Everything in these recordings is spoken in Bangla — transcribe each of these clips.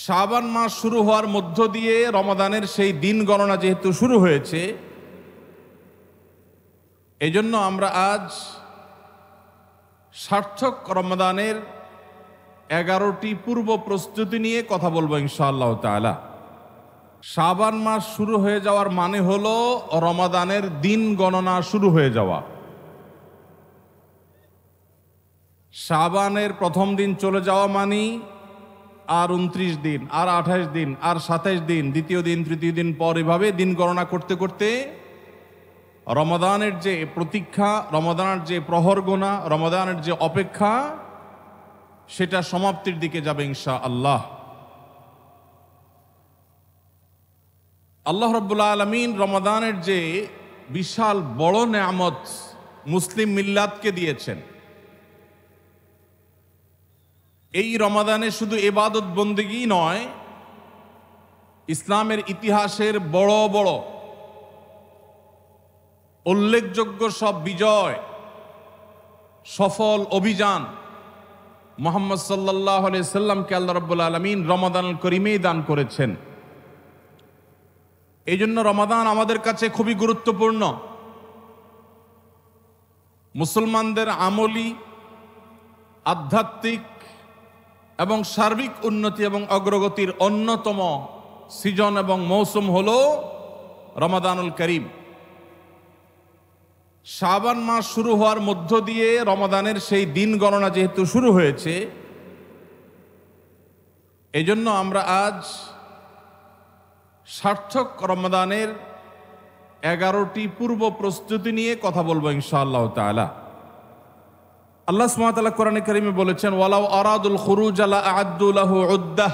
শাবান মাস শুরু হওয়ার মধ্য দিয়ে রমাদানের সেই দিন গণনা যেহেতু শুরু হয়েছে, এজন্য আমরা আজ সার্থক রমাদানের 11টি পূর্ব প্রস্তুতি নিয়ে কথা বলবো ইনশাআল্লাহ তাআলা। শাবান মাস শুরু হয়ে যাওয়ার মানে হলো রমাদানের দিন গণনা শুরু হয়ে যাওয়া। শাবানের প্রথম দিন চলে যাওয়া মানে আর 29 দিন, আর 28 দিন, আর 27 দিন, দ্বিতীয় দিন, তৃতীয় দিন পর এভাবে দিন গণনা করতে করতে রমাদানের যে প্রতীক্ষা, রমাদানের যে প্রহর গোনা, রমাদানের যে অপেক্ষা, সেটা সমাপ্তির দিকে যাবে ইনশাআল্লাহ। আল্লাহ রাব্বুল আলামিন রমাদানের যে বিশাল বড় নেয়ামত মুসলিম মিল্লাতকে দিয়েছেন, এই রমাদানে শুধু ইবাদত বন্দেগী নয়, ইসলামের ইতিহাসের বড় বড় উল্লেখযোগ্য সব বিজয়, সফল অভিযান মুহাম্মদ সাল্লাল্লাহু আলাইহি সাল্লামকে আল্লাহ রাব্বুল আলামিন রমাদানুল করিমেই দান করেছেন। এই জন্য রমাদান আমাদের কাছে খুবই গুরুত্বপূর্ণ। মুসলমানদের আমলি, আধ্যাত্মিক এবং সার্বিক উন্নতি এবং অগ্রগতির অন্যতম সিজন এবং মৌসুম হল রমাদানুল করিম। শাবান মাস শুরু হওয়ার মধ্য দিয়ে রমাদানের সেই দিন গণনা যেহেতু শুরু হয়েছে, এজন্য আমরা আজ সার্থক রমাদানের 11টি পূর্ব প্রস্তুতি নিয়ে কথা বলবো ইনশাআল্লাহ তাআলা। আল্লাহ সুবহানাহু ওয়া তাআলা কোরআনে কারিমে বলেছেন, ওয়ালাউ আরাদুল খুরুজ লা আ'আদ্দু লাহু উদ্দাহ।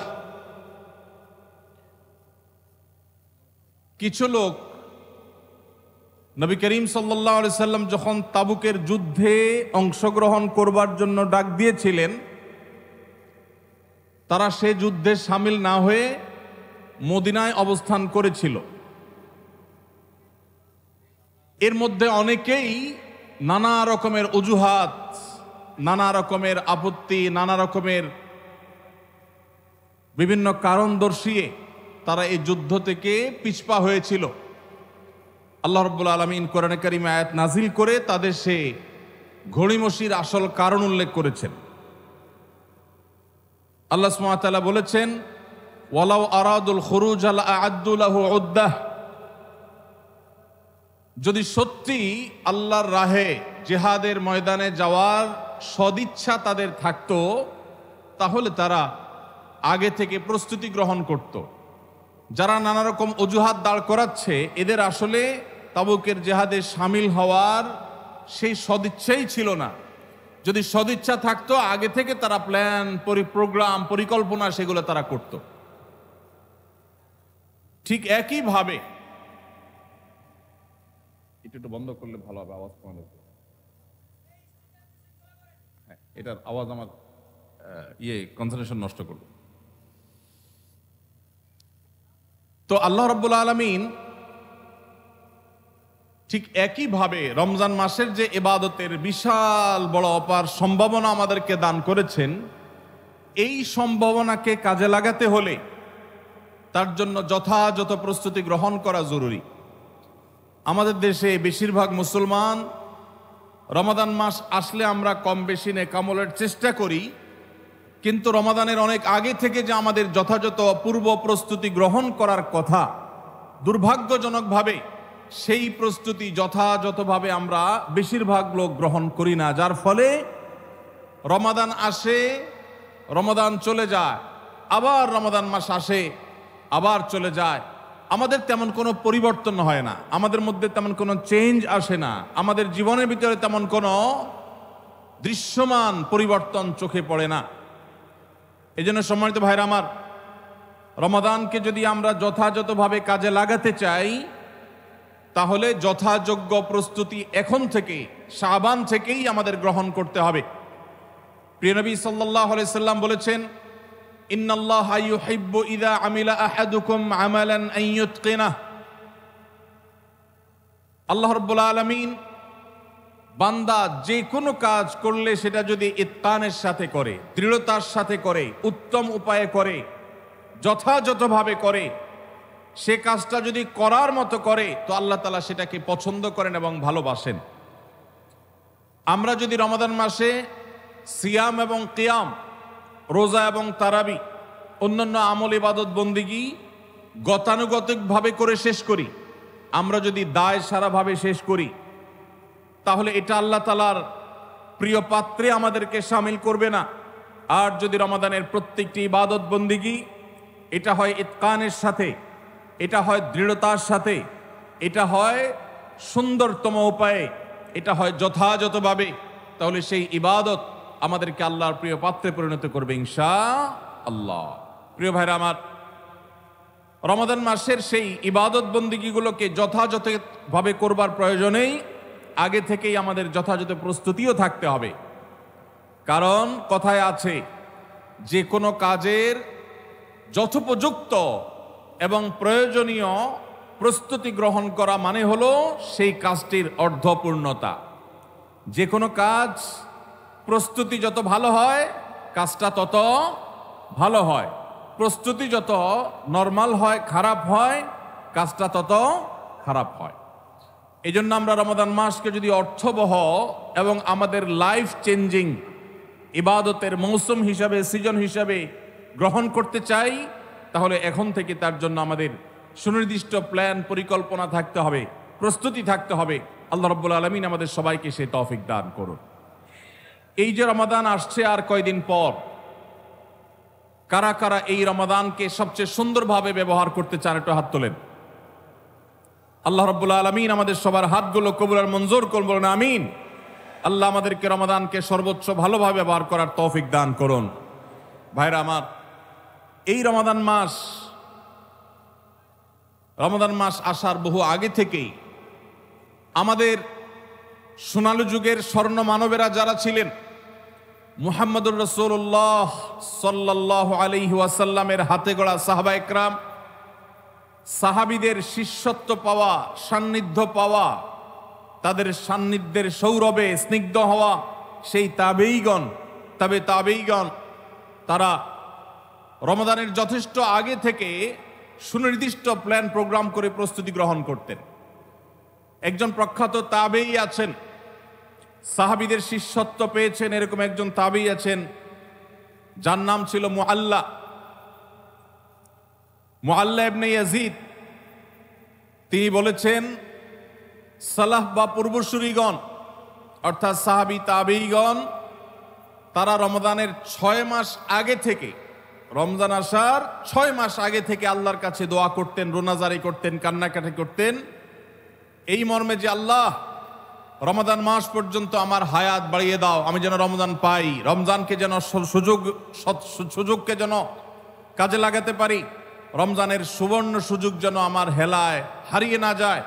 কিছু লোক নবী করিম সাল্লাল্লাহু আলাইহি সাল্লাম যখন তাবুকের যুদ্ধে অংশগ্রহণ করবার জন্য ডাক দিয়েছিলেন, তারা সে যুদ্ধে শামিল না হয়ে মদিনায় অবস্থান করেছিল। এর মধ্যে অনেকেই নানা রকমের অজুহাত, নানা রকমের আপত্তি, নানা রকমের বিভিন্ন কারণ দর্শিয়ে তারা এই যুদ্ধ থেকে পিছপা হয়েছিল। আল্লাহ রাব্বুল আলামিন কোরআনে কারিমে আয়াত নাজিল করে তাদের সে ঘড়িমসির আসল কারণ উল্লেখ করেছেন। আল্লাহ সুবহানাহু ওয়া তাআলা বলেছেন, ওয়ালাউ আরাদুল খুরুজ লা আ'আদ্দু লাহু উদ্দাহ। যদি সত্যি আল্লাহর রাহে জিহাদের ময়দানে যাওয়ার সদিচ্ছা তাদের থাকতো, তাহলে তারা আগে থেকে প্রস্তুতি গ্রহণ করত। যারা নানা রকম অজুহাত দাঁড় করাচ্ছে, এদের আসলে তাবুকের জিহাদে শামিল হওয়ার সেই সদিচ্ছাই ছিল না। যদি সদিচ্ছা থাকতো, আগে থেকে তারা প্ল্যান, প্রোগ্রাম, পরিকল্পনা সেগুলো তারা করত। ঠিক একইভাবে, একটু বন্ধ করলে ভালো হবে, আওয়াজ কমানো। হ্যাঁ, এটার আওয়াজ আমার কনসেন্ট্রেশন নষ্ট করবে। তো আল্লাহ রাব্বুল আলামিন ঠিক একইভাবে রমজান মাসের যে ইবাদতের বিশাল বড় অপার সম্ভাবনা আমাদেরকে দান করেছেন, এই সম্ভাবনাকে কাজে লাগাতে হলে তার জন্য যথাযথ প্রস্তুতি গ্রহণ করা জরুরি। আমাদের দেশে বেশিরভাগ মুসলমান রমাদান মাস আসলে আমরা কম বেশি নেকামলের চেষ্টা করি, কিন্তু রমাদানের অনেক আগে থেকে যে আমাদের যথাযথ পূর্ব প্রস্তুতি গ্রহণ করার কথা, দুর্ভাগ্যজনকভাবে সেই প্রস্তুতি যথাযথভাবে আমরা বেশিরভাগ লোক গ্রহণ করি না। যার ফলে রমাদান আসে, রমাদান চলে যায়, আবার রমাদান মাস আসে, আবার চলে যায়। আমাদের তেমন কোনো পরিবর্তন হয় না, আমাদের মধ্যে তেমন কোনো চেঞ্জ আসে না, আমাদের জীবনের ভিতরে তেমন কোনো দৃশ্যমান পরিবর্তন চোখে পড়ে না। এই জন্য সম্মানিত ভাইরা আমার, রমাদানকে যদি আমরা যথাযথভাবে কাজে লাগাতে চাই, তাহলে যথাযোগ্য প্রস্তুতি এখন থেকে, শাবান থেকেই আমাদের গ্রহণ করতে হবে। প্রিয় নবী সাল্লাল্লাহু আলাইহি সাল্লাম বলেছেন, ইন্নাল্লাহা ইউহিব্বু ইযা আমিলা আহাদুকুম আমালান আন ইউতকিনাহ। আল্লাহ রাব্বুল আলামিন বান্দা যে কোনো কাজ করলে সেটা যদি ইতকানের সাথে করে, দৃঢ়তার সাথে করে, উত্তম উপায়ে করে, যথাযথভাবে করে, সে কাজটা যদি করার মতো করে তো আল্লাহ তাআলা সেটাকে পছন্দ করেন এবং ভালোবাসেন। আমরা যদি রমাদান মাসে সিয়াম এবং কিয়াম, রোজা এবং তারাবি, অন্যান্য আমল ইবাদত বন্দিগি গতানুগতিকভাবে করে শেষ করি, আমরা যদি দায় সারাভাবে শেষ করি, তাহলে এটা আল্লাহ তাআলার প্রিয় পাত্রে আমাদেরকে শামিল করবে না। আর যদি রমাদানের প্রত্যেকটি ইবাদত বন্দিগি এটা হয় ইতকানের সাথে, এটা হয় দৃঢ়তার সাথে, এটা হয় সুন্দরতম উপায়ে, এটা হয় যথাযথভাবে, তাহলে সেই ইবাদত আমাদেরকে আল্লাহর প্রিয় পাত্রে পরিণত করবে ইনশাআল্লাহ। প্রিয় ভাইরা আমার, রমাদান মাসের সেই ইবাদত বন্দিগিগুলোকে যথাযথভাবে করবার প্রয়োজনেই আগে থেকেই আমাদের যথাযথ প্রস্তুতিও থাকতে হবে। কারণ কথায় আছে, যে কোনো কাজের যথোপযুক্ত এবং প্রয়োজনীয় প্রস্তুতি গ্রহণ করা মানে হলো সেই কাজটির অর্ধপূর্ণতা। যে কোনো কাজ প্রস্তুতি যত ভালো হয় কাজটা তত ভালো হয়, প্রস্তুতি যত নরমাল হয়, খারাপ হয়, কাজটা তত খারাপ হয়। এই জন্য আমরা রমাদান মাসকে যদি অর্থবহ এবং আমাদের লাইফ চেঞ্জিং ইবাদতের মৌসুম হিসাবে, সিজন হিসাবে গ্রহণ করতে চাই, তাহলে এখন থেকে তার জন্য আমাদের সুনির্দিষ্ট প্ল্যান, পরিকল্পনা থাকতে হবে, প্রস্তুতি থাকতে হবে। আল্লাহ রাব্বুল আলামিন আমাদের সবাইকে সেই তৌফিক দান করুন। এই যে রমাদান আসছে আর কয়দিন পর, কারা কারা এই রমাদানকে সবচেয়ে সুন্দরভাবে ব্যবহার করতে চান একটু হাত তোলেন। আল্লাহ রাব্বুল আলামিন আমাদের সবার হাতগুলো কবুল আর মঞ্জুর করুন, বলুন আমিন। আল্লাহ আমাদেরকে রমাদানকে সর্বোচ্চ ভালোভাবে ব্যবহার করার তৌফিক দান করুন। ভাইরা আমার, এই রমাদান মাস আসার বহু আগে থেকেই আমাদের সোনালী যুগের স্বর্ণ মানবেরা যারা ছিলেন, মুহাম্মদুর রাসূলুল্লাহ সাল্লাল্লাহু আলাইহি ওয়াসাল্লামের হাতে গড়া সাহাবা একরাম, সাহাবীদের শিষ্যত্ব পাওয়া, সান্নিধ্য পাওয়া, তাদের সান্নিধ্যের সৌরভে স্নিগ্ধ হওয়া সেই তাবেঈগণ, তারা রমাদানের যথেষ্ট আগে থেকে সুনির্দিষ্ট প্ল্যান প্রোগ্রাম করে প্রস্তুতি গ্রহণ করতেন। একজন প্রখ্যাত তাবেঈ আছেন, সাহাবীদের শিষ্যত্ব পেয়েছেন, এরকম একজন তাবেঈ আছেন যার নাম ছিল মুআল্লা ইবনে ইয়াজিদ। তিনি বলেছেন, সালাফ বা পূর্বসূরিগণ অর্থাৎ সাহাবী তাবেঈগণ তারা রমজানের 6 মাস আগে থেকে, রমজান আসার 6 মাস আগে থেকে আল্লাহর কাছে দোয়া করতেন, রোনাজারি করতেন, কান্নাকাটি করতেন এই মর্মে যে আল্লাহ, রমাদান মাস পর্যন্ত আমার হায়াত বাড়িয়ে দাও, আমি যেন রমজান পাই, রমজানকে যেন সুযোগকে যেন কাজে লাগাতে পারি, রমজানের সুবর্ণ সুযোগ যেন আমার হেলায় হারিয়ে না যায়,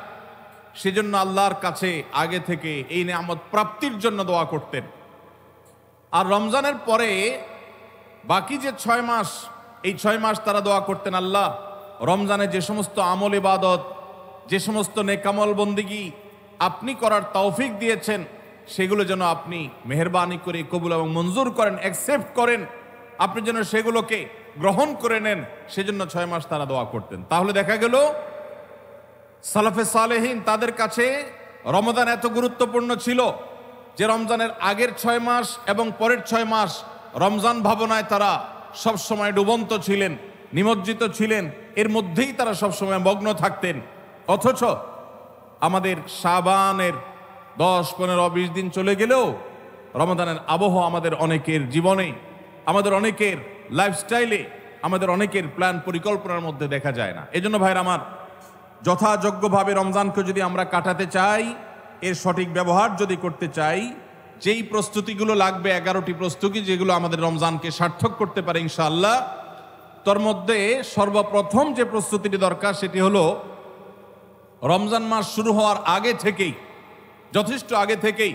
সেজন্য আল্লাহর কাছে আগে থেকে এই নিয়ামত প্রাপ্তির জন্য দোয়া করতেন। আর রমজানের পরে বাকি যে 6 মাস, এই 6 মাস তারা দোয়া করতেন, আল্লাহ রমজানে যে সমস্ত আমল ইবাদত, যে সমস্ত নেকামল বন্দিগি আপনি করার তৌফিক দিয়েছেন, সেগুলো যেন আপনি মেহেরবানি করে কবুল এবং মঞ্জুর করেন, অ্যাকসেপ্ট করেন, আপনি যেন সেগুলোকে গ্রহণ করে নেন, সেজন্য 6 মাস তারা দোয়া করতেন। তাহলে দেখা গেল সালাফে সালেহিন, তাদের কাছে রমাদান এত গুরুত্বপূর্ণ ছিল যে রমজানের আগের 6 মাস এবং পরের 6 মাস রমজান ভাবনায় তারা সবসময় ডুবন্ত ছিলেন, নিমজ্জিত ছিলেন, এর মধ্যেই তারা সবসময় মগ্ন থাকতেন। অথচ আমাদের শাবানের 10, 15, 20 দিন চলে গেলেও রমাদানের আবহ আমাদের অনেকের জীবনে, আমাদের অনেকের লাইফস্টাইলে, আমাদের অনেকের প্ল্যান পরিকল্পনার মধ্যে দেখা যায় না। এজন্য ভাইরা আমার, যথাযোগ্যভাবে রমজানকে যদি আমরা কাটাতে চাই, এর সঠিক ব্যবহার যদি করতে চাই, যেই প্রস্তুতিগুলো লাগবে, 11টি প্রস্তুতি যেগুলো আমাদের রমজানকে সার্থক করতে পারে ইনশাআল্লাহ, তার মধ্যে সর্বপ্রথম যে প্রস্তুতিটি দরকার সেটি হলো রমজান মাস শুরু হওয়ার আগে থেকেই, যথেষ্ট আগে থেকেই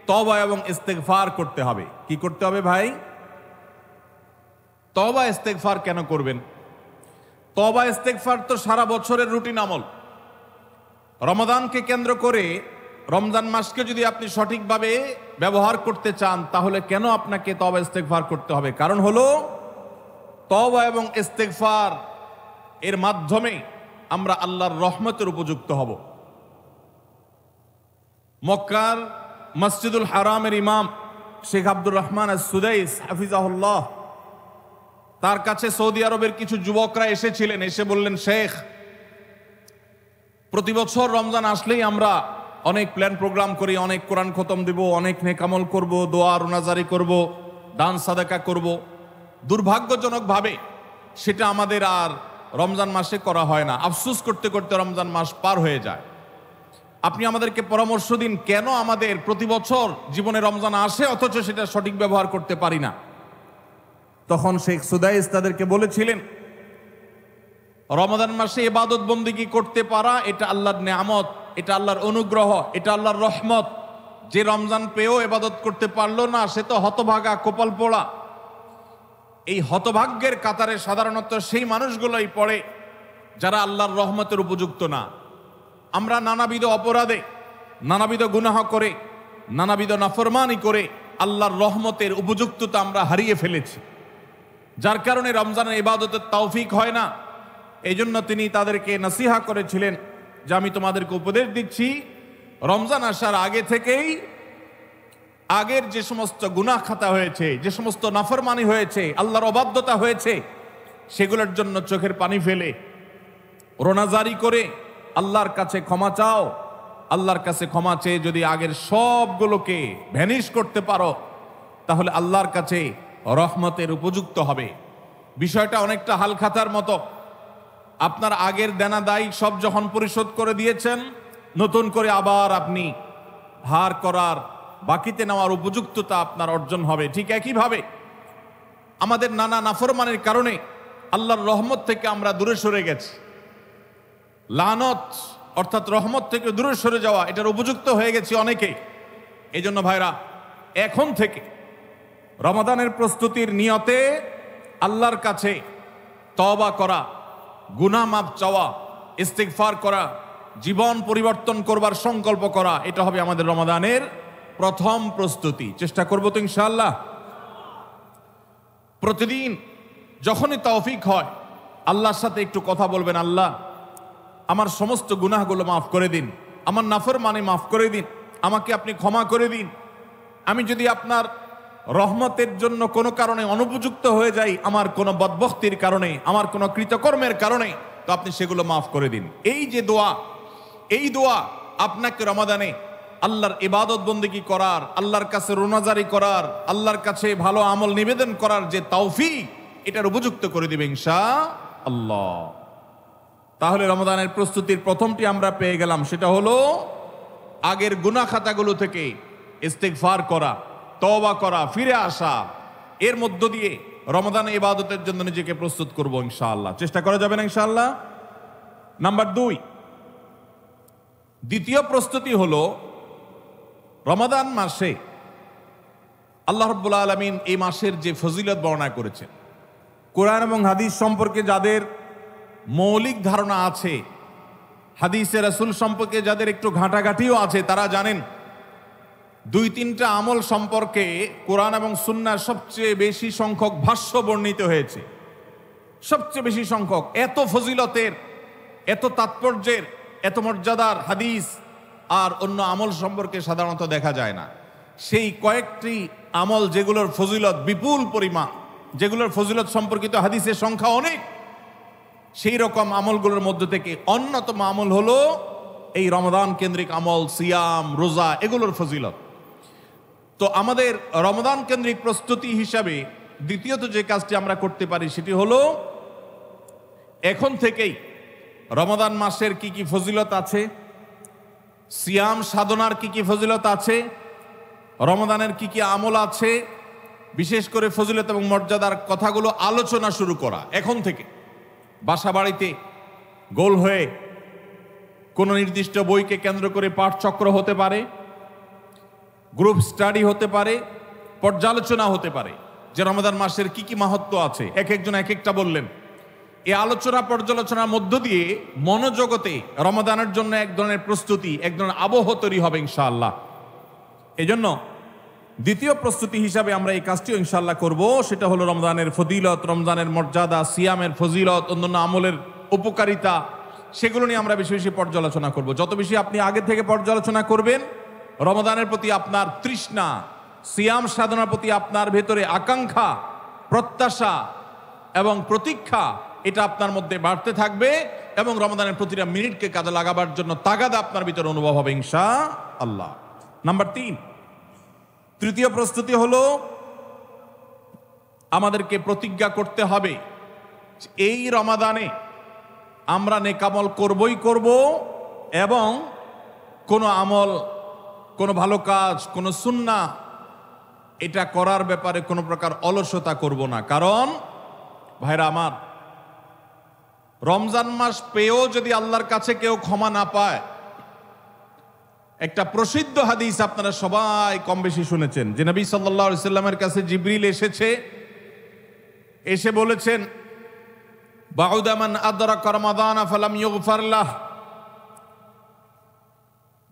তওবা এবং ইস্তেগফার করতে হবে। কি করতে হবে ভাই? তওবা ইস্তেগফার কেন করবেন? তওবা ইস্তেগফার তো সারা বছরের রুটিন আমল। রমাদানকে কেন্দ্র করে রমজান মাসকে যদি আপনি সঠিকভাবে ব্যবহার করতে চান, তাহলে কেন আপনাকে তওবা ইস্তেগফার করতে হবে? কারণ হলো তওবা এবং ইস্তেগফার এর মাধ্যমে আমরা আল্লাহর রহমতের উপযুক্ত হব। মক্কার মসজিদুল হারামের ইমাম শেখ আব্দুর রহমান আস-সুদাইস হাফিজাহুল্লাহ, তার কাছে সৌদি আরবের কিছু যুবকরা এসেছিলেন। এসে বললেন, শেখ, প্রতি বছর রমজান আসলেই আমরা অনেক প্ল্যান প্রোগ্রাম করি, অনেক কোরআন খতম দেব, অনেক নেকামল করব, দোয়া রোনাজারি করব, দান সাদাকা করব। দুর্ভাগ্যজনকভাবে সেটা আমাদের আর রমজান মাসে করা হয় না। আফসোস করতে করতে রমজান মাস পার হয়ে যায়। আপনি আমাদেরকে পরামর্শ দিন, কেন আমাদের প্রতি বছর জীবনে রমজান আসে অথচ সেটা সঠিক ব্যবহার করতে পারি না। তখন শেখ সুদাইস তাদেরকে বলেছিলেন, রমাদান মাসে ইবাদত বন্দেগী করতে পারা এটা আল্লাহর নেয়ামত, এটা আল্লাহর অনুগ্রহ, এটা আল্লাহর রহমত। যে রমজান পেয়েও ইবাদত করতে পারলো না সে তো হতভাগা, কপাল পোড়া। এই হতভাগ্যের কাতারে সাধারণত সেই মানুষগুলোই পড়ে যারা আল্লাহর রহমতের উপযুক্ত না। আমরা নানাবিধ অপরাধে, নানাবিধ গুনাহ করে, নানাবিধ নাফরমানি করে আল্লাহর রহমতের উপযুক্ততা আমরা হারিয়ে ফেলেছি, যার কারণে রমজানের ইবাদতের তৌফিক হয় না। এই জন্য তিনি তাদেরকে নসিহা করেছিলেন যে আমি তোমাদেরকে উপদেশ দিচ্ছি, রমজান আসার আগে থেকেই আগের যে সমস্ত গুনাহ খাতা হয়েছে, যে সমস্ত নাফরমানি হয়েছে, আল্লাহর অবাধ্যতা হয়েছে, সেগুলোর জন্য চোখের পানি ফেলে রোনাজারি করে আল্লাহর কাছে ক্ষমা চাও। আল্লাহর কাছে ক্ষমা চেয়ে যদি আগের সবগুলোকে ভ্যানিশ করতে পারো তাহলে আল্লাহর কাছে রহমতের উপযুক্ত হবে। বিষয়টা অনেকটা হালখাতার মতো। আপনার আগের দেনা দায় সব যখন পরিশোধ করে দিয়েছেন, নতুন করে আবার আপনি ধার করার, বাকিতে নেওয়ার উপযুক্ততা আপনার অর্জন হবে। ঠিক একইভাবে আমাদের নানা নাফরমানের কারণে আল্লাহর রহমত থেকে আমরা দূরে সরে গেছি। লানত অর্থাৎ রহমত থেকে দূরে সরে যাওয়া, এটার উপযুক্ত হয়ে গেছি অনেকে। এই জন্য ভাইরা, এখন থেকে রমাদানের প্রস্তুতির নিয়তে আল্লাহর কাছে তওবা করা, গুনাহ মাফ চাওয়া, ইস্তিগফার করা, জীবন পরিবর্তন করবার সংকল্প করা, এটা হবে আমাদের রমাদানের প্রথম প্রস্তুতি। চেষ্টা করব তো ইনশাআল্লাহ। প্রতিদিন যখনই তৌফিক হয় আল্লাহর সাথে একটু কথা বলবেন, আল্লাহ আমার সমস্ত গুনাহগুলো মাফ করে দিন, আমার নাফরমানি মাফ করে দিন, আমাকে আপনি ক্ষমা করে দিন। আমি যদি আপনার রহমতের জন্য কোনো কারণে অনুপযুক্ত হয়ে যাই, আমার কোনো বদবখতির কারণে, আমার কোনো কৃতকর্মের কারণে, তো আপনি সেগুলো মাফ করে দিন। এই যে দোয়া, এই দোয়া আপনাকে রমাদানে আল্লাহর ইবাদত বন্দেগী করার, আল্লাহর কাছে রোনাজারি করার, আল্লাহর কাছে ভালো আমল নিবেদন করার যে তৌফিক, এটার উপযুক্ত করে দিবে ইনশাআল্লাহ। তাহলে রমাদানের প্রস্তুতির প্রথমটি আমরা পেয়ে গেলাম, সেটা হলো আগের গুনাহ খাতাগুলো থেকে ইস্তিগফার করা, তওবা করা, ফিরে আসা। এর মধ্য দিয়ে রমাদান ইবাদতের জন্য নিজেকে প্রস্তুত করব ইনশাআল্লাহ। চেষ্টা করা যাবে না ইনশাআল্লাহ। নাম্বার 2, দ্বিতীয় প্রস্তুতি হলো রমাদান মাসে আল্লাহ রাব্বুল আলামিন এই মাসের যে ফজিলত বর্ণনা করেছেন, কোরআন এবং হাদিস সম্পর্কে যাদের মৌলিক ধারণা আছে, হাদিসে রাসূল সম্পর্কে যাদের একটু ঘাটাঘাটিও আছে, তারা জানেন 2-3টা আমল সম্পর্কে কোরআন এবং সুন্নাহর সবচেয়ে বেশি সংখ্যক ভাষ্য বর্ণিত হয়েছে। সবচেয়ে বেশি সংখ্যক। এত ফজিলতের, এত তাৎপর্যের, এত মর্যাদার হাদিস আর অন্য আমল সম্পর্কে সাধারণত দেখা যায় না। সেই কয়েকটি আমল যেগুলোর ফজিলত বিপুল পরিমাণ, যেগুলোর ফজিলত সম্পর্কিত হাদিসের সংখ্যা অনেক, সেই রকম আমলগুলোর মধ্যে থেকে অন্যতম আমল হলো এই রমাদান কেন্দ্রিক আমল, সিয়াম, রোজা, এগুলোর ফজিলত। তো আমাদের রমাদান কেন্দ্রিক প্রস্তুতি হিসাবে দ্বিতীয়ত যে কাজটি আমরা করতে পারি সেটি হলো এখন থেকেই রমাদান মাসের কি কি ফজিলত আছে, সিয়াম সাধনার কি কি ফজিলত আছে, রমাদানের কি কি আমল আছে, বিশেষ করে ফজিলত এবং মর্যাদার কথাগুলো আলোচনা শুরু করা। এখন থেকে বাসা বাড়িতে গোল হয়ে কোনো নির্দিষ্ট বইকে কেন্দ্র করে পাঠচক্র হতে পারে, গ্রুপ স্টাডি হতে পারে, পর্যালোচনা হতে পারে যে রমাদান মাসের কি কি মাহাত্ম্য আছে। এক একজন এক একটা বললেন। এই আলোচনা পর্যালোচনার মধ্য দিয়ে মনোজগতে রমাদানের জন্য এক ধরনের প্রস্তুতি, এক ধরনের আবহ তৈরি হবে ইনশাআল্লাহ। এই জন্য দ্বিতীয় প্রস্তুতি হিসাবে আমরা এই কাজটিও ইনশাআল্লাহ করব, সেটা হলো রমজানের ফজিলত, রমজানের মর্যাদা, সিয়ামের ফজিলত, অন্যান্য আমলের উপকারিতা, সেগুলো নিয়ে আমরা বেশি বেশি পর্যালোচনা করব। যত বেশি আপনি আগে থেকে পর্যালোচনা করবেন, রমজানের প্রতি আপনার তৃষ্ণা, সিয়াম সাধনার প্রতি আপনার ভেতরে আকাঙ্ক্ষা, প্রত্যাশা এবং প্রতীক্ষা, এটা আপনার মধ্যে বাড়তে থাকবে এবং রমজানের প্রতিটা মিনিটকে কাজে লাগাবার জন্য তাগাদা আপনার ভিতরে অনুভব হবে ইনশাআল্লাহ। নাম্বার 3, তৃতীয় প্রস্তুতি হলো আমাদেরকে প্রতিজ্ঞা করতে হবে এই রমাদানে আমরা নেকামল করবই করব এবং কোনো আমল, কোনো ভালো কাজ, কোনো সুন্নাহ এটা করার ব্যাপারে কোনো প্রকার অলসতা করব না। কারণ ভাইরা আমার, রমজান মাস পেয়েও যদি আল্লাহর কাছে কেউ ক্ষমা না পায়, একটা প্রসিদ্ধ হাদিস আপনারা সবাই কম বেশি শুনেছেন যে নবী সাল্লাল্লাহু আলাইহি সাল্লামের কাছে জিবরিল এসে বলেছেন, বাউদা মান আদরাকা রমাদান ফালাম ইউগফার লাহ,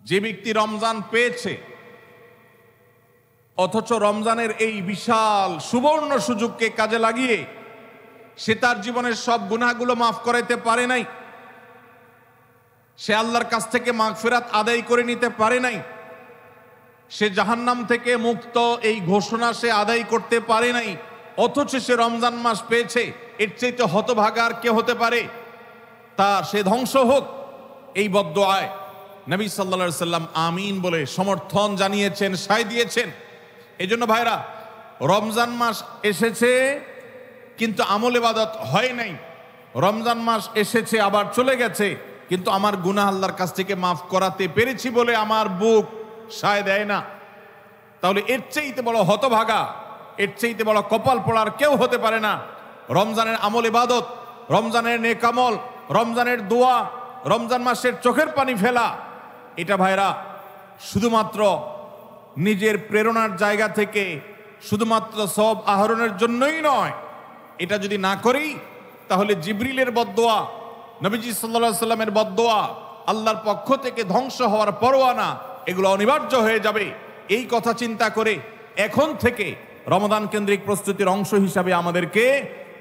যে ব্যক্তি রমজান পেয়েছে অথচ রমজানের এই বিশাল সুবর্ণ সুযোগকে কাজে লাগিয়ে সে তার জীবনের সব গুনাহগুলো মাফ করাইতে পারে নাই, সে আল্লাহর কাছ থেকে মাগফিরাত আদায় করে নিতে পারে নাই, সে জাহান্নাম থেকে মুক্ত এই ঘোষণা সে আদায় করতে পারে নাই, অথচ সে রমজান মাস পেয়েছে, এর চাইতে হতভাগা আর কে হতে পারে? তার সে ধ্বংস হোক, এই বদদুআয় নবী সাল্লাল্লাহু আলাইহি সাল্লাম আমিন বলে সমর্থন জানিয়েছেন, সায় দিয়েছেন। এই জন্য ভাইরা, রমজান মাস এসেছে কিন্তু আমল ইবাদত হয় নাই, রমজান মাস এসেছে আবার চলে গেছে কিন্তু আমার গুনাহ আল্লাহর কাছ থেকে মাফ করাতে পেরেছি বলে আমার বুক সায় দেয় না, তাহলে এর চাইতে বড় হতভাগা, এর চাইতে বড় কপাল পড়ার কেউ হতে পারে না। রমজানের আমল ইবাদত, রমজানের নেক আমল, রমজানের দোয়া, রমজান মাসের চোখের পানি ফেলা, এটা ভাইরা শুধুমাত্র নিজের প্রেরণার জায়গা থেকে শুধুমাত্র সব আহরণের জন্যই নয়। এটা যদি না করি তাহলে জিবরিলের বদদোয়া, নবীজি সাল্লাল্লাহু আলাইহি সাল্লামের বদদোয়া, আল্লাহর পক্ষ থেকে ধ্বংস হওয়ার পরোয়ানা, এগুলো অনিবার্য হয়ে যাবে। এই কথা চিন্তা করে এখন থেকে রমাদান কেন্দ্রিক প্রস্তুতির অংশ হিসাবে আমাদেরকে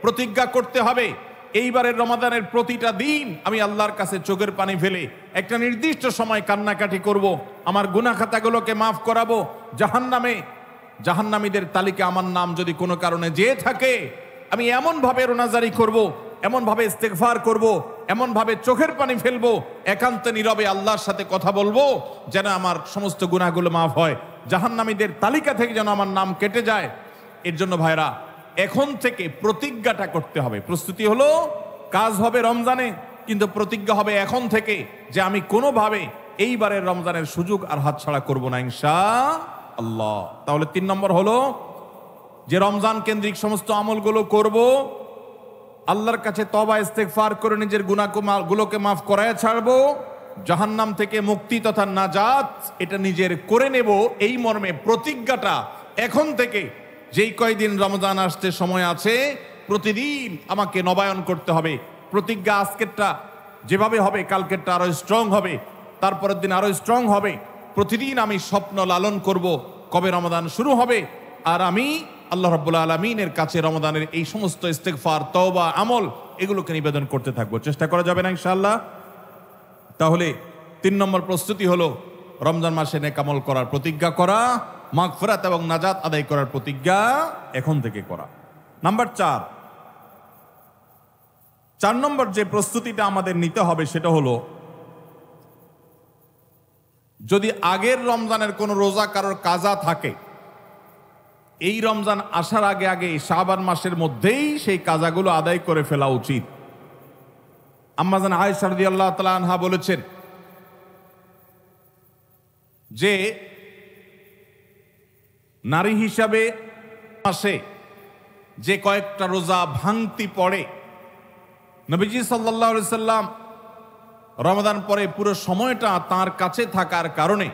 প্রতিজ্ঞা করতে হবে, এইবারের রমাদানের প্রতিটা দিন আমি আল্লাহর কাছে চোখের পানি ফেলে একটা নির্দিষ্ট সময় কান্নাকাটি করব, আমার গুনাহ খাতাগুলোকে মাফ করাবো, জাহান্নামীদের তালিকা আমার নাম যদি কোনো কারণে যেয়ে থাকে, আমি এমনভাবে রোনাজারি করব, এমনভাবে ইস্তেগফার করব, এমনভাবে চোখের পানি ফেলবো, একান্ত নীরবে আল্লাহর সাথে কথা বলবো যেন আমার সমস্ত গুনাহগুলো মাফ হয়, জাহান্নামীদের তালিকা থেকে যেন আমার নাম কেটে যায়। এর জন্য ভাইরা এখন থেকে প্রতিজ্ঞাটা করতে হবে। প্রস্তুতি হলো কাজ হবে রমজানে, কিন্তু প্রতিজ্ঞা হবে এখন থেকে যে আমি কোনোভাবে এইবারের রমজানের সুযোগ আর হাতছাড়া করব না ইনশাআল্লাহ। তাহলে 3 নম্বর হলো যে রমজান কেন্দ্রিক সমস্ত আমলগুলো করব, আল্লাহর কাছে তওবা ইস্তেগফার করে নিজের গুনাহগুলোকে মাফ করায় ছাড়বো, জাহান্নাম থেকে মুক্তি তথা নাজাত এটা নিজের করে নেব, এই মর্মে প্রতিজ্ঞাটা এখন থেকে যেই কয়দিন রমজান আসতে সময় আছে প্রতিদিন আমাকে নবায়ন করতে হবে। প্রতিজ্ঞা আজকেরটা যেভাবে হবে কালকেরটা আরো স্ট্রং হবে, তারপরের দিন আরো স্ট্রং হবে। প্রতিদিন আমি স্বপ্ন লালন করব কবে রমজান শুরু হবে, আর আমি আল্লাহ রাব্বুল আলামিনের কাছে রমজানের এই সমস্ত ইস্তেগফার, তওবা, আমল এগুলোকে নিবেদন করতে থাকবো। চেষ্টা করা যাবে না ইনশাআল্লাহ? তাহলে 3 নম্বর প্রস্তুতি হলো রমজান মাসে নেক আমল করার প্রতিজ্ঞা করা, মাগফিরাত এবং নাজাত আদায় করার প্রতিজ্ঞা এখন থেকে করা। নাম্বার 4 নম্বর যে প্রস্তুতিটা আমাদের নিতে হবে সেটা হলো, যদি আগের রমজানের কোনো রোজা কারোর কাজা থাকে, এই রমজান আসার আগে আগে শাবান মাসের মধ্যেই সেই কাজাগুলো আদায় করে ফেলা উচিত। আম্মা জান আয়েশা রাদিয়াল্লাহু তাআলা আনহা বলেছেন যে নারী হিসাবে মাসে যে কয়েকটা রোজা ভাঙতি পড়ে, নবীজি সাল্লাল্লাহু আলাইহি সাল্লাম রমাদান পরে পুরো সময়টা তার কাছে থাকার কারণে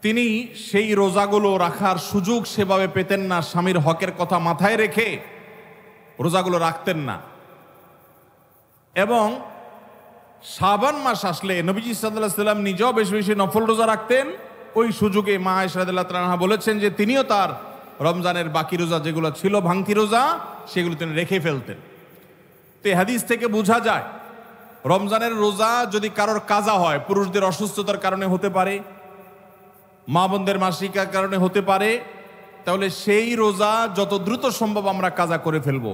তিনি সেই রোজাগুলো রাখার সুযোগ সেভাবে পেতেন না। স্বামীর হকের কথা মাথায় রেখে রোজাগুলো রাখতেন না, এবং শাবান মাস আসলে নবীজি সাল্লাল্লাহু আলাইহি সাল্লাম নিজেও বেশি বেশি নফল রোজা রাখতেন ওই সুযোগে মা আয়েশা রাদিয়াল্লাহু তাআলা আনহা বলেছেন যে তিনিও তার রমজানের বাকি রোজা যেগুলো ছিল ভাঙতি রোজা সেগুলো তিনি রেখে ফেলতেন। তো এই হাদিস থেকে বোঝা যায় রমজানের রোজা যদি কারোর কাজা হয়, পুরুষদের অসুস্থতার কারণে হতে পারে, মা বোনদের মাসিকার কারণে হতে পারে, তাহলে সেই রোজা যত দ্রুত সম্ভব আমরা কাজা করে ফেলব।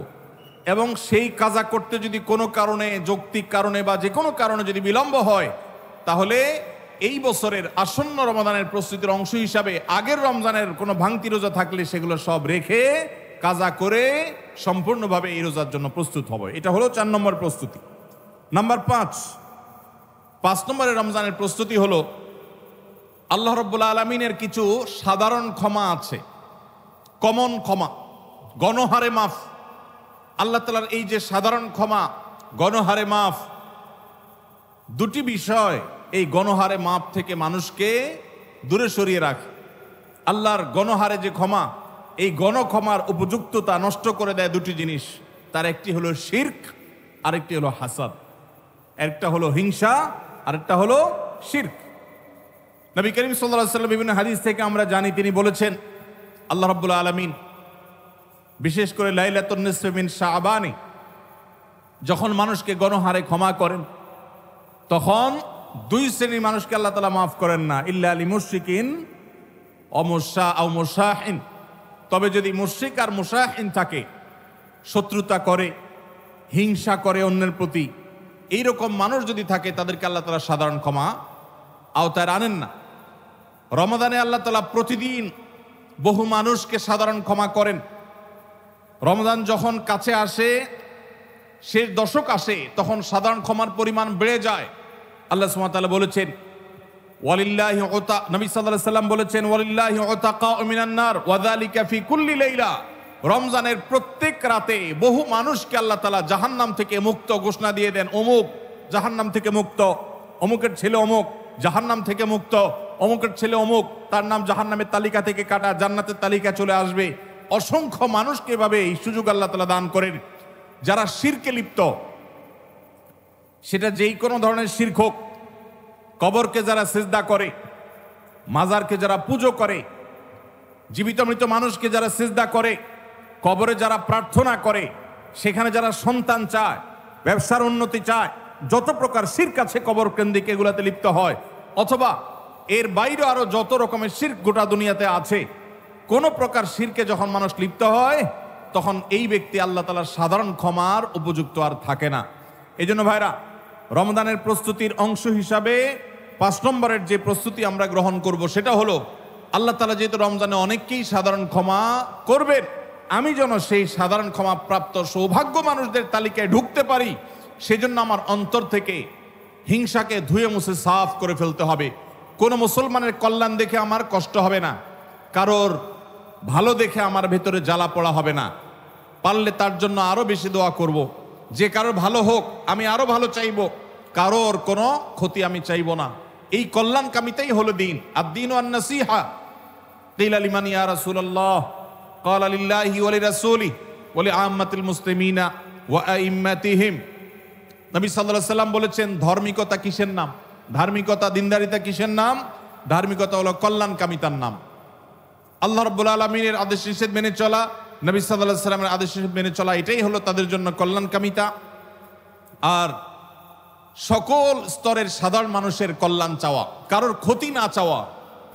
এবং সেই কাজা করতে যদি কোনো কারণে, যৌক্তিক কারণে বা যে কোনো কারণে যদি বিলম্ব হয়, তাহলে এই বছরের আসন্ন রমাদানের প্রস্তুতির অংশ হিসাবে আগের রমজানের কোনো ভাঙতি রোজা থাকলে সেগুলো সব রেখে কাজা করে সম্পূর্ণভাবে এই রোজার জন্য প্রস্তুত হবে। এটা হলো 4 নম্বর প্রস্তুতি। নাম্বার 5 নম্বরের রমজানের প্রস্তুতি হলো আল্লাহ রাব্বুল আলামিনের কিছু সাধারণ ক্ষমা আছে, কমন ক্ষমা, গণহারে মাফ। আল্লাহ তাআলার এই যে সাধারণ ক্ষমা, গণহারে মাফ, দুটি বিষয় এই গণহারে মাফ থেকে মানুষকে দূরে সরিয়ে রাখে। আল্লাহর গণহারে যে ক্ষমা, এই গণক্ষমার উপযুক্ততা নষ্ট করে দেয় দুটি জিনিস। তার একটি হলো শিরক, আরেকটি হলো হাসাদ। একটা হলো হিংসা, আরেকটা হলো শিরক। নবী করিম সাল্লাল্লাহু আলাইহি ওয়াসাল্লাম বিভিন্ন হাদিস থেকে আমরা জানি, তিনি বলেছেন আল্লাহ রাব্বুল আলামিন বিশেষ করে লাইলাতুন নিসফি মিন শাবানে যখন মানুষকে গণহারে ক্ষমা করেন, তখন 2 শ্রেণীর মানুষকে আল্লাহ তাআলা মাফ করেন না, ইল্লা লি মুশরিকিন আও মুশাহিন। তবে যদি মুশরিক আর মুশাহিন থাকে, শত্রুতা করে, হিংসা করে অন্যের প্রতি, এইরকম মানুষ যদি থাকে, তাদেরকে আল্লাহ তাআলা সাধারণ ক্ষমা আওতায় আনেন না। রমাদানে আল্লাহ তাআলা প্রতিদিন বহু মানুষকে সাধারণ ক্ষমা করেন। রমজান যখন কাছে আসে, শেষ দশক আসে, তখন সাধারণ ক্ষমার পরিমাণ বেড়ে যায়। আল্লাহ সুবহানাহু ওয়া তাআলা বলেছেন ওয়ালিল্লাহি উতা, নবী সাল্লাল্লাহু আলাইহি সাল্লাম বলেছেন ওয়ালিল্লাহি উতাকাউ মিনান নার ওয়া যালিকা ফি কুল্লি লাইলা। রমজানের প্রত্যেক রাতে বহু মানুষকে আল্লাহ তাআলা জাহান্নাম থেকে মুক্ত ঘোষণা দিয়ে দেন। অমুক জাহান্নাম থেকে মুক্ত, অমুকের ছেলে অমুক জাহান্নাম থেকে মুক্ত, অমুকের ছেলে অমুক, তার নাম জাহান্নামের তালিকা থেকে কাটা, জান্নাতের তালিকা চলে আসবে। অসংখ্য মানুষকে এভাবে এই সুযোগ আল্লাহ তাআলা দান করেন। যারা শিরকে লিপ্ত, সেটা যেই কোনো ধরনের শিরক হোক, কবরকে যারা সিজদা করে, মাজারকে যারা পুজো করে, জীবিত মৃত মানুষকে যারা সিজদা করে, কবরে যারা প্রার্থনা করে, সেখানে যারা সন্তান চায়, ব্যবসার উন্নতি চায়, যত প্রকার শিরক আছে কবর কেন্দ্রিক, এগুলাতে লিপ্ত হয়, অথবা এর বাইরে আরো যত রকমের শিরক গোটা দুনিয়াতে আছে, কোন প্রকার শিরকে যখন মানুষ লিপ্ত হয়, তখন এই ব্যক্তি আল্লাহ তাআলার সাধারণ ক্ষমার উপযুক্ত আর থাকে না। এই জন্য ভাইরা, রমজানের প্রস্তুতির অংশ হিসাবে 5 নম্বরের যে প্রস্তুতি আমরা গ্রহণ করব, সেটা হলো আল্লাহ তাআলা যেহেতু রমজানে অনেককেই সাধারণ ক্ষমা করবেন, আমি যেন সেই সাধারণ ক্ষমা প্রাপ্ত সৌভাগ্য মানুষদের তালিকায় ঢুকতে পারি, সেজন্য আমার অন্তর থেকে হিংসাকে ধুয়ে মুছে সাফ করে ফেলতে হবে। কোনো মুসলমানের কল্যাণ দেখে আমার কষ্ট হবে না, কারোর ভালো দেখে আমার ভেতরে জ্বালা পড়া হবে না। পারলে তার জন্য আরো বেশি দোয়া করব, যে কারোর ভালো হোক আমি আরো ভালো চাইব, কারোর কোনো ক্ষতি আমি চাইব না। এই কল্যাণকামিতাই হলো দিন। আদ-দীনু আন-নাসীহা। কিলা লিমান ইয়া রাসূলুল্লাহ, ক্বালা লিল্লাহি ওয়া লিরাসূলিহি ওয়া লিআম্মাতিল মুসলিমিনা ওয়া আইম্মাতিহিম। নবী সাল্লাল্লাহু আলাইহি সাল্লাম বলেছেন, ধার্মিকতা কিসের নাম? ধার্মিকতা, দিনদারিতা কিসের নাম? ধার্মিকতা হলো কল্যাণকামিতার নাম। আল্লাহ রাব্বুল আলামিনের আদেশ নিষেধ মেনে চলা, নবী সাল্লাল্লাহু আলাইহি সাল্লামের আদেশ নিষেধ মেনে চলা, এটাই হলো তাদের জন্য কল্যাণকামিতা। আর সকল স্তরের সাধারণ মানুষের কল্যাণ চাওয়া, কারোর ক্ষতি না চাওয়া,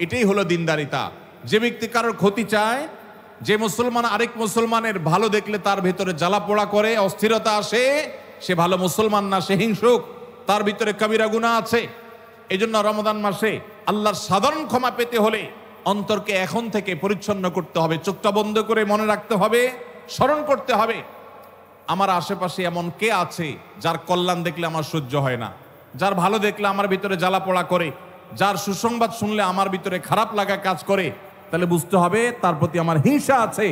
এটাই হলো দিনদারিতা। যে ব্যক্তি কারোর ক্ষতি চায়, যে মুসলমান আরেক মুসলমানের ভালো দেখলে তার ভেতরে জ্বালা পোড়া করে, অস্থিরতা আসে, সে ভালো মুসলমান না, সে হিংসুক, তার ভিতরে কবিরা গুনাহ আছে। এই জন্য রমজান মাসে আল্লাহর সাধারণ ক্ষমা পেতে হলে অন্তরকে এখন থেকে পরিচ্ছন্ন করতে হবে, চোখটা বন্ধ করে মনে রাখতে হবে, স্মরণ করতে হবে, আমার আশেপাশে এমন কে আছে যার কল্যাণ দেখলে আমার সহ্য হয় না, যার ভালো দেখলে আমার ভিতরে জ্বালা পোড়া করে, যার সুসংবাদ শুনলে আমার ভিতরে খারাপ লাগা কাজ করে, তাহলে বুঝতে হবে তার প্রতি আমার হিংসা আছে।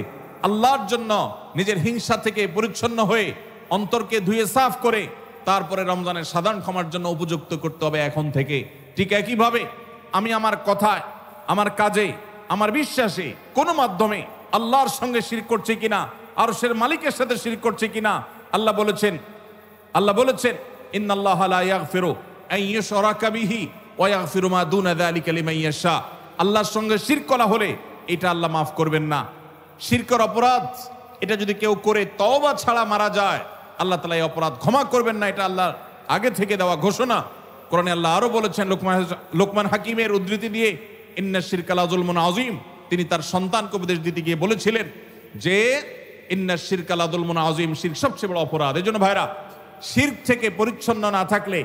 আল্লাহর জন্য নিজের হিংসা থেকে পরিচ্ছন্ন হয়ে অন্তরকে ধুয়ে সাফ করে তারপরে রমজানের সাধারণ ক্ষমার জন্য উপযুক্ত করতে হবে এখন থেকে। ঠিক একইভাবে আমি আমার কথায়, আমার কাজে, আমার বিশ্বাসে কোনো মাধ্যমে আল্লাহর সঙ্গে শিরক করছি কিনা, আরশের মালিকের সাথে শিরক করছি কিনা, আল্লাহ বলেছেন ইন্নাল্লাহা লা ইয়াগফিরু আন ইউশরাকা বিহি ওয়া ইয়াগফিরু মা দুনা যালিকা লিমান ইয়াশা। আল্লাহর সঙ্গে শিরক করা হলে এটা আল্লাহ মাফ করবেন না। শিরকের অপরাধ এটা যদি কেউ করে তওবা ছাড়া মারা যায়, আল্লাহ তাআলা এই অপরাধ ক্ষমা করবেন না, এটা আল্লাহর আগে থেকে দেওয়া ঘোষণা। কোরআনে আল্লাহ আরো বলেছেন, লোকমান হাকিমের উদ্ধৃতি দিয়ে, ইন্না শিরকা লাযুলমুন আযীম, তিনি তার সন্তানকে উপদেশ দিতে গিয়ে বলেছিলেন যে ইন্না শিরকা লাযুলমুন আযীম, শিরক সবচেয়ে বড় অপরাধ। এজন্য ভাইরা, শিরক থেকে পরিচ্ছন্ন না থাকলে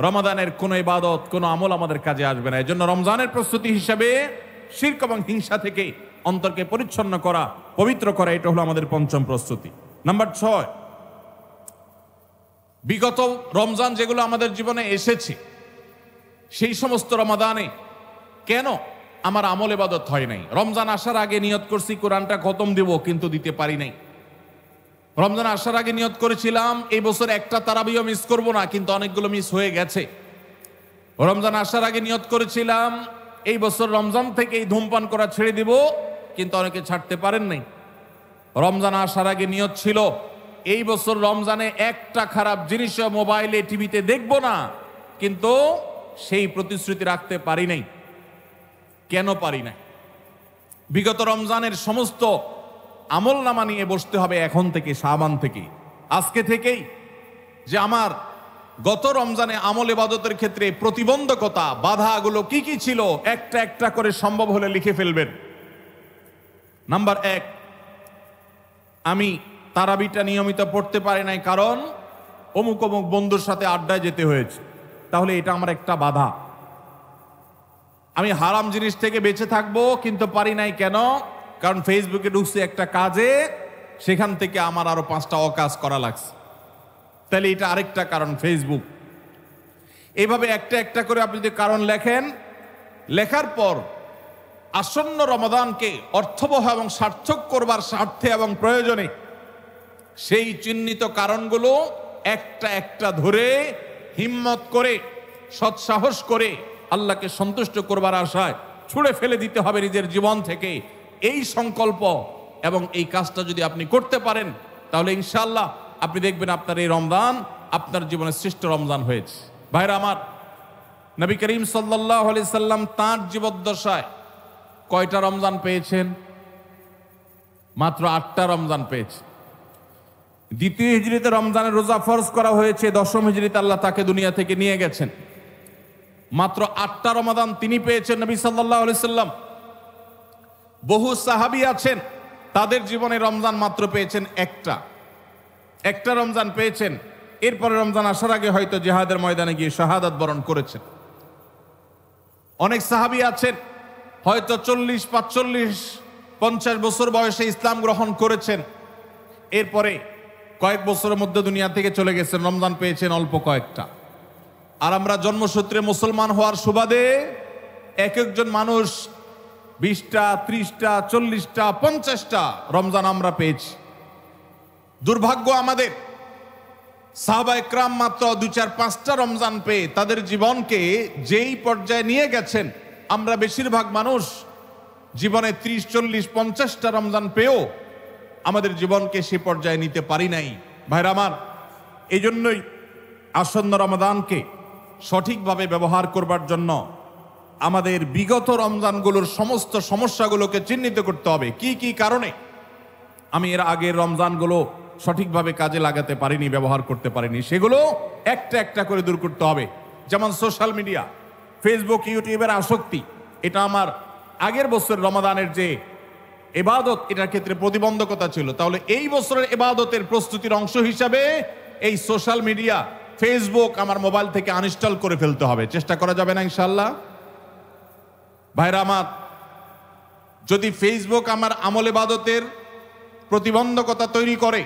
রমাদানের কোনো ইবাদত, কোনো আমল আমাদের কাজে আসবে না। এজন্য রমজানের প্রস্তুতি হিসাবে শিরক এবং হিংসা থেকে অন্তরকে পরিচ্ছন্ন করা, পবিত্র করা, এটা হলো আমাদের পঞ্চম প্রস্তুতি। নাম্বার 6, বিগত রমজান যেগুলো আমাদের জীবনে এসেছে, সেই সমস্ত রমাদানে কেন আমার আমল ইবাদত হয় নাই? রমজান আসার আগে নিয়ত করছি কোরআনটা খতম দেব, কিন্তু দিতে পারি নাই। রমজান আসার আগে নিয়ত করেছিলাম এই বছর একটা তারাবিও মিস করব না, কিন্তু অনেকগুলো মিস হয়ে গেছে। রমজান আসার আগে নিয়ত করেছিলাম এই বছর রমজান থেকে এই ধূমপান করা ছেড়ে দিব, কিন্তু অনেকে ছাড়তে পারেন নাই। রমজান আসার আগে নিয়ত ছিল এই বছর রমজানে একটা খারাপ জিনিস মোবাইলে টিভিতে দেখব না, কিন্তু সেই প্রতিশ্রুতি রাখতে পারি নাই। কেন পারি নাই? বিগত রমজানের সমস্ত আমল নামা নিয়ে বসতে হবে এখন থেকে, শাবান থেকে, আজকে থেকেই, যে আমার গত রমজানে আমল ইবাদতের ক্ষেত্রে প্রতিবন্ধকতা, বাধাগুলো কি কি ছিল, একটা একটা করে সম্ভব হলে লিখে ফেলবেন। নাম্বার 1, আমি তারাবিটা নিয়মিত পড়তে পারি নাই, কারণ অমুক অমুক বন্ধুর সাথে আড্ডায় যেতে হয়েছে। তাহলে এটা আমার একটা বাধা। আমি হারাম জিনিস থেকে বেঁচে থাকবো, কিন্তু পারি নাই কেন? কারণ ফেসবুকে ঢুকছে একটা কাজে, সেখান থেকে আমার আরো 5টা অকাজ করা লাগছে। তাহলে এটা আরেকটা কারণ, ফেসবুক। এইভাবে একটা একটা করে আপনি যদি কারণ লেখেন, লেখার পর আসন্ন রমাদানকে অর্থবহ এবং সার্থক করবার স্বার্থে এবং প্রয়োজনে সেই চিহ্নিত কারণগুলো একটা একটা ধরে হিম্মত করে, সৎসাহস করে, আল্লাহকে সন্তুষ্ট করবার আশায় ছুঁড়ে ফেলে দিতে হবে নিজের জীবন থেকে। এই সংকল্প এবং এই কাজটা যদি আপনি করতে পারেন, তাহলে ইনশাআল্লাহ আপনি দেখবেন আপনার এই রমজান আপনার জীবনের শ্রেষ্ঠ রমজান হয়েছে। ভাইরা আমার, নবী করিম সাল্লাল্লাহু আলাইহি সাল্লাম তাঁর জীবদ্দশায় কয়টা রমজান পেয়েছেন? মাত্র 8টা রমজান পেয়েছেন। দ্বিতীয় হিজরিতে রমজানের রোজা ফরজ করা হয়েছে, দশম হিজরিতে আল্লাহ তাকে দুনিয়া থেকে নিয়ে গেছেন। মাত্র 8টা রমাদান তিনি পেয়েছেন নবী সাল্লাল্লাহু আলাইহি সাল্লাম। বহু সাহাবী আছেন, তাদের জীবনে রমজান মাত্র পেয়েছেন একটা রমজান পেয়েছেন। এরপরে রমজান আসার আগে হয়তো জিহাদের ময়দানে গিয়ে শাহাদাত বরণ করেছেন। অনেক সাহাবী আছেন হয়তো 40, 45, 50 বছর বয়সে ইসলাম গ্রহণ করেছেন, এরপরে কয়েক বছরের মধ্যে দুনিয়া থেকে চলে গেছেন, রমজান পেয়েছেন অল্প কয়েকটা। আর আমরা জন্মসূত্রে মুসলমান হওয়ার সুবাদে এক একজন মানুষ 20টা, 30টা, 40টা, 50টা রমজান আমরা পেয়েছি। দুর্ভাগ্য আমাদের, সাহাবা একরাম মাত্র 2, 4, 5টা রমজান পেয়ে তাদের জীবনকে যেই পর্যায়ে নিয়ে গেছেন, আমরা বেশিরভাগ মানুষ জীবনে 30, 40, 50টা রমজান পেয়েও আমাদের জীবনকে সে পর্যায়ে নিতে পারি নাই। ভাইরা আমার, এই জন্যই আসন্ন রমাদানকে সঠিকভাবে ব্যবহার করবার জন্য আমাদের বিগত রমজানগুলোর সমস্ত সমস্যাগুলোকে চিহ্নিত করতে হবে। কি কি কারণে আমি এর আগের রমজানগুলো সঠিকভাবে কাজে লাগাতে পারিনি, ব্যবহার করতে পারিনি, সেগুলো একটা একটা করে দূর করতে হবে। যেমন সোশ্যাল মিডিয়া, ফেসবুক, ইউটিউবের আসক্তি, এটা আমার আগের বছর রমাদানের যে ইবাদত, এটার ক্ষেত্রে প্রতিবন্ধকতা ছিল। তাহলে এই বছরের ইবাদতের প্রস্তুতির অংশ হিসাবে এই সোশ্যাল মিডিয়া, ফেসবুক আমার মোবাইল থেকে আনইনস্টল করে ফেলতে হবে। চেষ্টা করা যাবে না ইনশাআল্লাহ? ভাইরা আমার, যদি ফেসবুক আমার আমল ইবাদতের প্রতিবন্ধকতা তৈরি করে,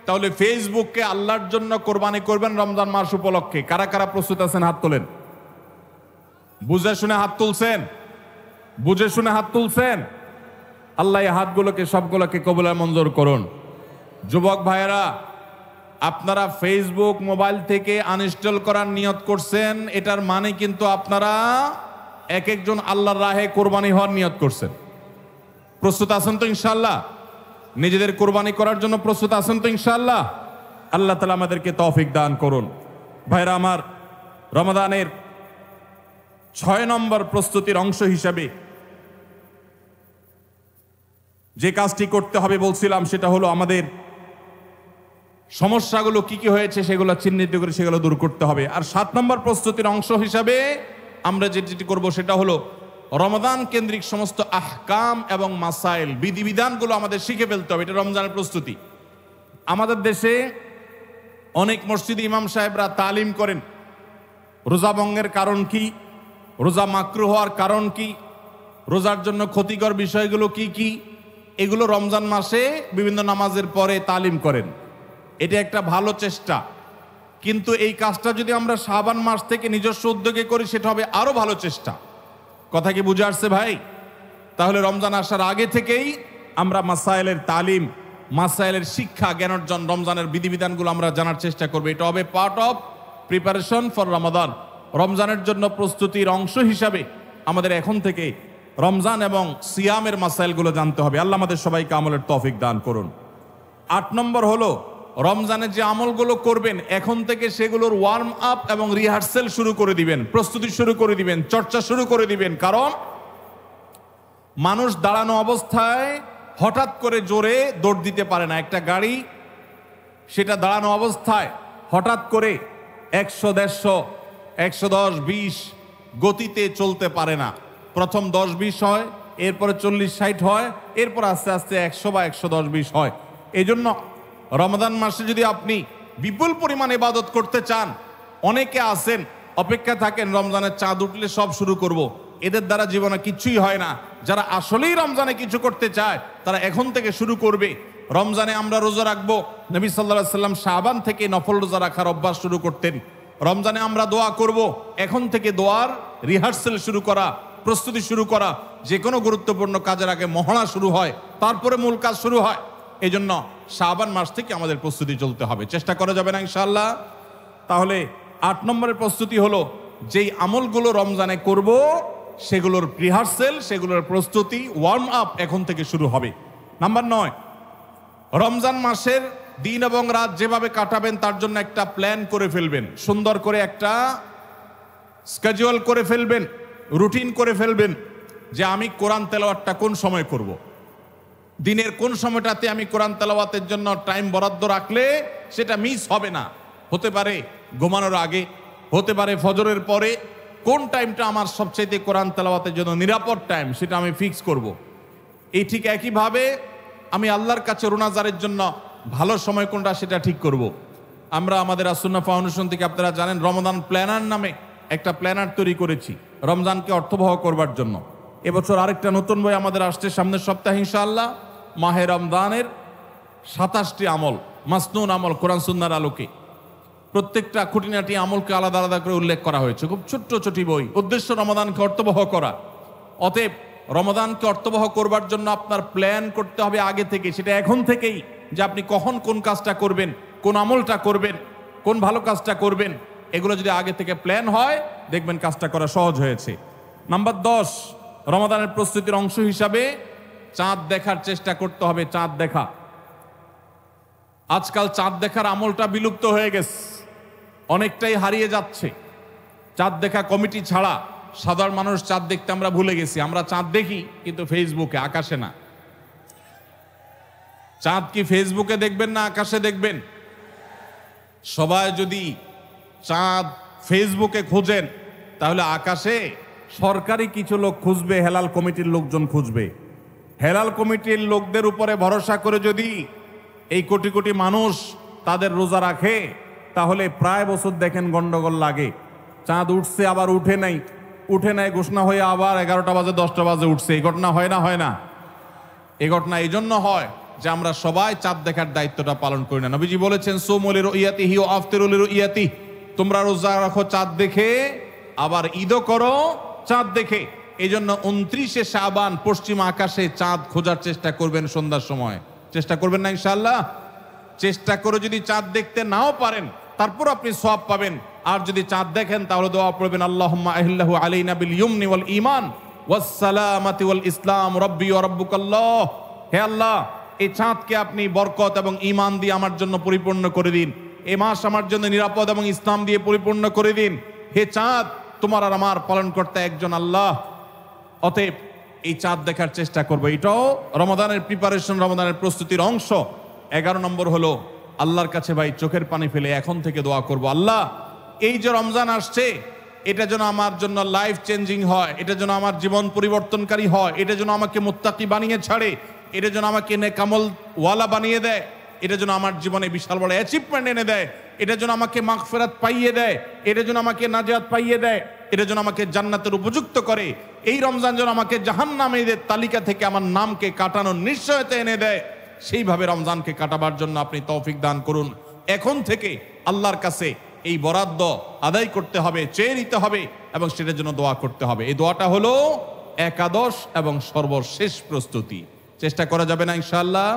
তাহলে ফেসবুককে আল্লাহর জন্য কোরবানি করবেন রমজান মাস উপলক্ষে। কারা কারা প্রস্তুত আছেন হাত তোলেন। বুঝে শুনে হাত তুলছেন? বুঝে শুনে হাত তুলছেন? আল্লাহ এই হাতগুলোকে সবগুলোকে কবুল মঞ্জুর করুন। যুবক ভাইয়েরা, আপনারা ফেসবুক মোবাইল থেকে আনইনস্টল করার নিয়ত করছেন, এটার মানে কিন্তু আপনারা এক একজন আল্লাহর রাহে কোরবানি হওয়ার নিয়ত করছেন। প্রস্তুত আছেন তো ইনশাআল্লাহ? নিজেদের কোরবানি করার জন্য প্রস্তুত আছেন তো ইনশাআল্লাহ? আল্লাহ তাআলা আমাদেরকে তৌফিক দান করুন। ভাইরা আমার, রমাদানের 6 নম্বর প্রস্তুতির অংশ হিসাবে যে কাজটি করতে হবে বলছিলাম সেটা হলো আমাদের সমস্যাগুলো কি কি হয়েছে সেগুলো চিহ্নিত করে সেগুলো দূর করতে হবে। আর 7 নম্বর প্রস্তুতির অংশ হিসাবে আমরা যেটি করব সেটা হলো রমাদান কেন্দ্রিক সমস্ত আহকাম এবং মাসাইল বিধিবিধানগুলো আমাদের শিখে ফেলতে হবে। এটা রমজানের প্রস্তুতি। আমাদের দেশে অনেক মসজিদে ইমাম সাহেবরা তালিম করেন রোজা ভঙ্গের কারণ কি, রোজা মাকরুহ হওয়ার কারণ কি, রোজার জন্য ক্ষতিকর বিষয়গুলো কি কি, এগুলো রমজান মাসে বিভিন্ন নামাজের পরে তালিম করেন। এটা একটা ভালো চেষ্টা, কিন্তু এই কাজটা যদি আমরা শাবান মাস থেকে নিজস্ব উদ্যোগে করি সেটা হবে আরো ভালো চেষ্টা। কথা কি বুঝে আসছে ভাই? তাহলে রমজান আসার আগে থেকেই আমরা মাসাইলের তালিম, মাসাইলের শিক্ষা, জ্ঞান অর্জন, রমজানের বিধিবিধানগুলো আমরা জানার চেষ্টা করবো। এটা হবে পার্ট অফ প্রিপারেশন ফর রমাদান। রমজানের জন্য প্রস্তুতির অংশ হিসাবে আমাদের এখন থেকে রমজান এবং সিয়ামের মাসাইলগুলো জানতে হবে। আল্লাহ আমাদের সবাইকে আমলের তৌফিক দান করুন। 8 নম্বর হলো রমজানে যে আমলগুলো করবেন এখন থেকে সেগুলোর ওয়ার্ম আপ এবং রিহার্সেল শুরু করে দিবেন, প্রস্তুতি শুরু করে দিবেন, চর্চা শুরু করে দিবেন। কারণ মানুষ দাঁড়ানো অবস্থায় হঠাৎ করে জোরে দৌড় দিতে পারে না। একটা গাড়ি সেটা দাঁড়ানো অবস্থায় হঠাৎ করে 100, 150, 110, 20 গতিতে চলতে পারে না। প্রথম 10, 20 হয়, এরপরে 40, 60 হয়, এরপর আস্তে আস্তে 100 বা 110, 20 হয়। এই জন্য রমাদান মাসে যদি আপনি বিপুল পরিমাণ ইবাদত করতে চান, অনেকে আছেন অপেক্ষা থাকেন রমজানের চাঁদ উঠলে সব শুরু করব। এদের দ্বারা জীবনে কিছুই হয় না। যারা আসলেই রমজানে কিছু করতে চায় তারা এখন থেকে শুরু করবে। রমজানে আমরা রোজা রাখবো, নবী সাল্লাল্লাহু আলাইহি সাল্লাম শাবান থেকে নফল রোজা রাখার অভ্যাস শুরু করতেন। রমজানে আমরা দোয়া করব, এখন থেকে দোয়ার রিহার্সেল শুরু করা, প্রস্তুতি শুরু করা। যে কোনো গুরুত্বপূর্ণ কাজের আগে মহড়া শুরু হয়, তারপরে মূল কাজ শুরু হয়। এই জন্য শাবান মাস থেকে আমাদের প্রস্তুতি চলতে হবে। চেষ্টা করা যাবে না ইনশাআল্লাহ? তাহলে 8 নম্বরের প্রস্তুতি হলো যেই আমলগুলো রমজানে করব সেগুলোর রিহার্সেল, সেগুলোর প্রস্তুতি, ওয়ার্ম আপ এখন থেকে শুরু হবে। নাম্বার 9, রমজান মাসের দিন এবং রাত যেভাবে কাটাবেন তার জন্য একটা প্ল্যান করে ফেলবেন, সুন্দর করে একটা স্কেজুয়াল করে ফেলবেন, রুটিন করে ফেলবেন যে আমি কোরআন তেলাওয়াতটা কোন সময় করব। দিনের কোন সময়টাতে আমি কোরআন তেলাওয়াতের জন্য টাইম বরাদ্দ রাখলে সেটা মিস হবে না। হতে পারে ঘুমানোর আগে, হতে পারে ফজরের পরে। কোন টাইমটা আমার সবচাইতে কোরআন তেলাওয়াতের জন্য নিরাপদ টাইম সেটা আমি ফিক্স করব। এই ঠিক একইভাবে আমি আল্লাহর কাছে রোনাজারের জন্য ভালো সময় কোনটা সেটা ঠিক করব। আমরা আমাদের আসুন্নাহ ফাউন্ডেশন থেকে আপনারা জানেন রমাদান প্ল্যানার নামে একটা প্ল্যানার তৈরি করেছি রমজানকে অর্থবহ করবার জন্য। এবছর আরেকটা নতুন বই আমাদের আসছে সামনের সপ্তাহে ইনশাআল্লাহ। মাহে রমজানের 27টি আমল, মাসনুন আমল কোরআন সুন্নাহর আলোকে। প্রত্যেকটা খুঁটিনাটি আমলকে আলাদা আলাদা করে উল্লেখ করা হয়েছে। খুব ছোট্ট ছোটি বই, উদ্দেশ্য রমাদানকে অর্থবহ করা। অতএব রমাদানকে অর্থবহ করবার জন্য আপনার প্ল্যান করতে হবে আগে থেকে, সেটা এখন থেকেই, যে আপনি কখন কোন কাজটা করবেন, কোন আমলটা করবেন, কোন ভালো কাজটা করবেন। এগুলো যদি আগে থেকে প্ল্যান হয় দেখবেন কাজটা করা সহজ হয়েছে। নাম্বার 10, রমাদানের প্রস্তুতির অংশ হিসাবে চাঁদ দেখার চেষ্টা করতে হবে। চাঁদ দেখা, আজকাল চাঁদ দেখার আমলটা বিলুপ্ত হয়ে গেছে, অনেকটাই হারিয়ে যাচ্ছে। চাঁদ দেখা কমিটি ছাড়া সাধারণ মানুষ চাঁদ দেখতে আমরা ভুলে গেছি। আমরা চাঁদ দেখি কিন্তু ফেসবুকে, আকাশে না। চাঁদ কি ফেসবুকে দেখবেন না আকাশে দেখবেন? সবাই যদি চাঁদ ফেসবুকে খোঁজেন তাহলে আকাশে সরকারি কিছু লোক খুঁজবে, হেলাল কমিটির লোকজন খুঁজবে। হেলাল কমিটির লোকদের উপরে ভরসা করে যদি এই কোটি কোটি মানুষ তাদের রোজা রাখে তাহলে প্রায় বছর দেখেন গন্ডগোল লাগে। চাঁদ উঠছে আবার উঠে নাই, উঠে নাই ঘোষণা হয়ে আবার 11টা বাজে 10টা বাজে উঠছে। এই ঘটনা হয় না? হয় না? এই ঘটনা এই জন্য হয় যে আমরা সবাই চাঁদ দেখার দায়িত্বটা পালন করি না। নবীজি বলেছেন সুমুল রুইয়াতিহি ওয়া আফতিরুল রুইয়াতিহি, তোমরা রোজা রাখো চাঁদ দেখে, আবার ঈদও করো চাঁদ দেখে। এই জন্য 29শে শাবান পশ্চিম আকাশে চাঁদ খোঁজার চেষ্টা করবেন সন্ধ্যার সময়। চেষ্টা করবেন না ইনশাআল্লাহ? চেষ্টা করে যদি চাঁদ দেখতে নাও পারেন তারপর আপনি সওয়াব পাবেন। আর যদি চাঁদ দেখেন তাহলে দোয়া পড়বেন আল্লাহুম্মা আহিল্লাহু আলাইনা বিল ইয়ুমনি ওয়াল ঈমান ওয়াস সালামাতি ওয়াল ইসলাম রাব্বি ওয়া রাব্বুকাল্লাহ। হে আল্লাহ, এই চাঁদকে আপনি বরকত এবং ঈমান দিয়ে আমার জন্য পরিপূর্ণ করে দিন। এই মাস আমার জন্য নিরাপদ এবং ইসলাম দিয়ে পরিপূর্ণ করে দিন। হে চাঁদ, তোমার আর আমার পালনকর্তা একজন আল্লাহ। অতএব এই চাঁদ দেখার চেষ্টা করব। এটাও রমাদানের প্রিপারেশন, রমাদানের প্রস্তুতির অংশ। 11 নম্বর হলো আল্লাহর কাছে ভাই চোখের পানি ফেলে এখন থেকে দোয়া করব, আল্লাহ এই যে রমজান আসছে এটা যেন আমার জন্য লাইফ চেঞ্জিং হয়, এটা যেন আমার জীবন পরিবর্তনকারী হয়, এটা যেন আমাকে মুত্তাকি বানিয়ে ছাড়ে, এটা যেন আমাকে নেকামল ওয়ালা বানিয়ে দেয়, এটা যেন আমার জীবনে বিশাল বড় অ্যাচিভমেন্ট এনে দেয়, এটা যেন আমাকে মাগফিরাত পাইয়ে দেয়, এটা যেন আমাকে নাজাত পাইয়ে দেয়, এটা যেন আমাকে জান্নাতের উপযুক্ত করে। এই রমজান যেন আমাকে জাহান্নামীদের তালিকা থেকে আমার নামকে কাটানোর নিশ্চয়তা এনে দেয়। সেইভাবে রমজানকে কাটাবার জন্য আপনি তৌফিক দান করুন। এখন থেকে আল্লাহর কাছে এই বরাদ্দ আদায় করতে হবে, চেয়ে নিতে হবে এবং সেটার জন্য দোয়া করতে হবে। এই দোয়াটা হলো একাদশ এবং সর্বশেষ প্রস্তুতি। চেষ্টা করা যাবে না ইনশাআল্লাহ?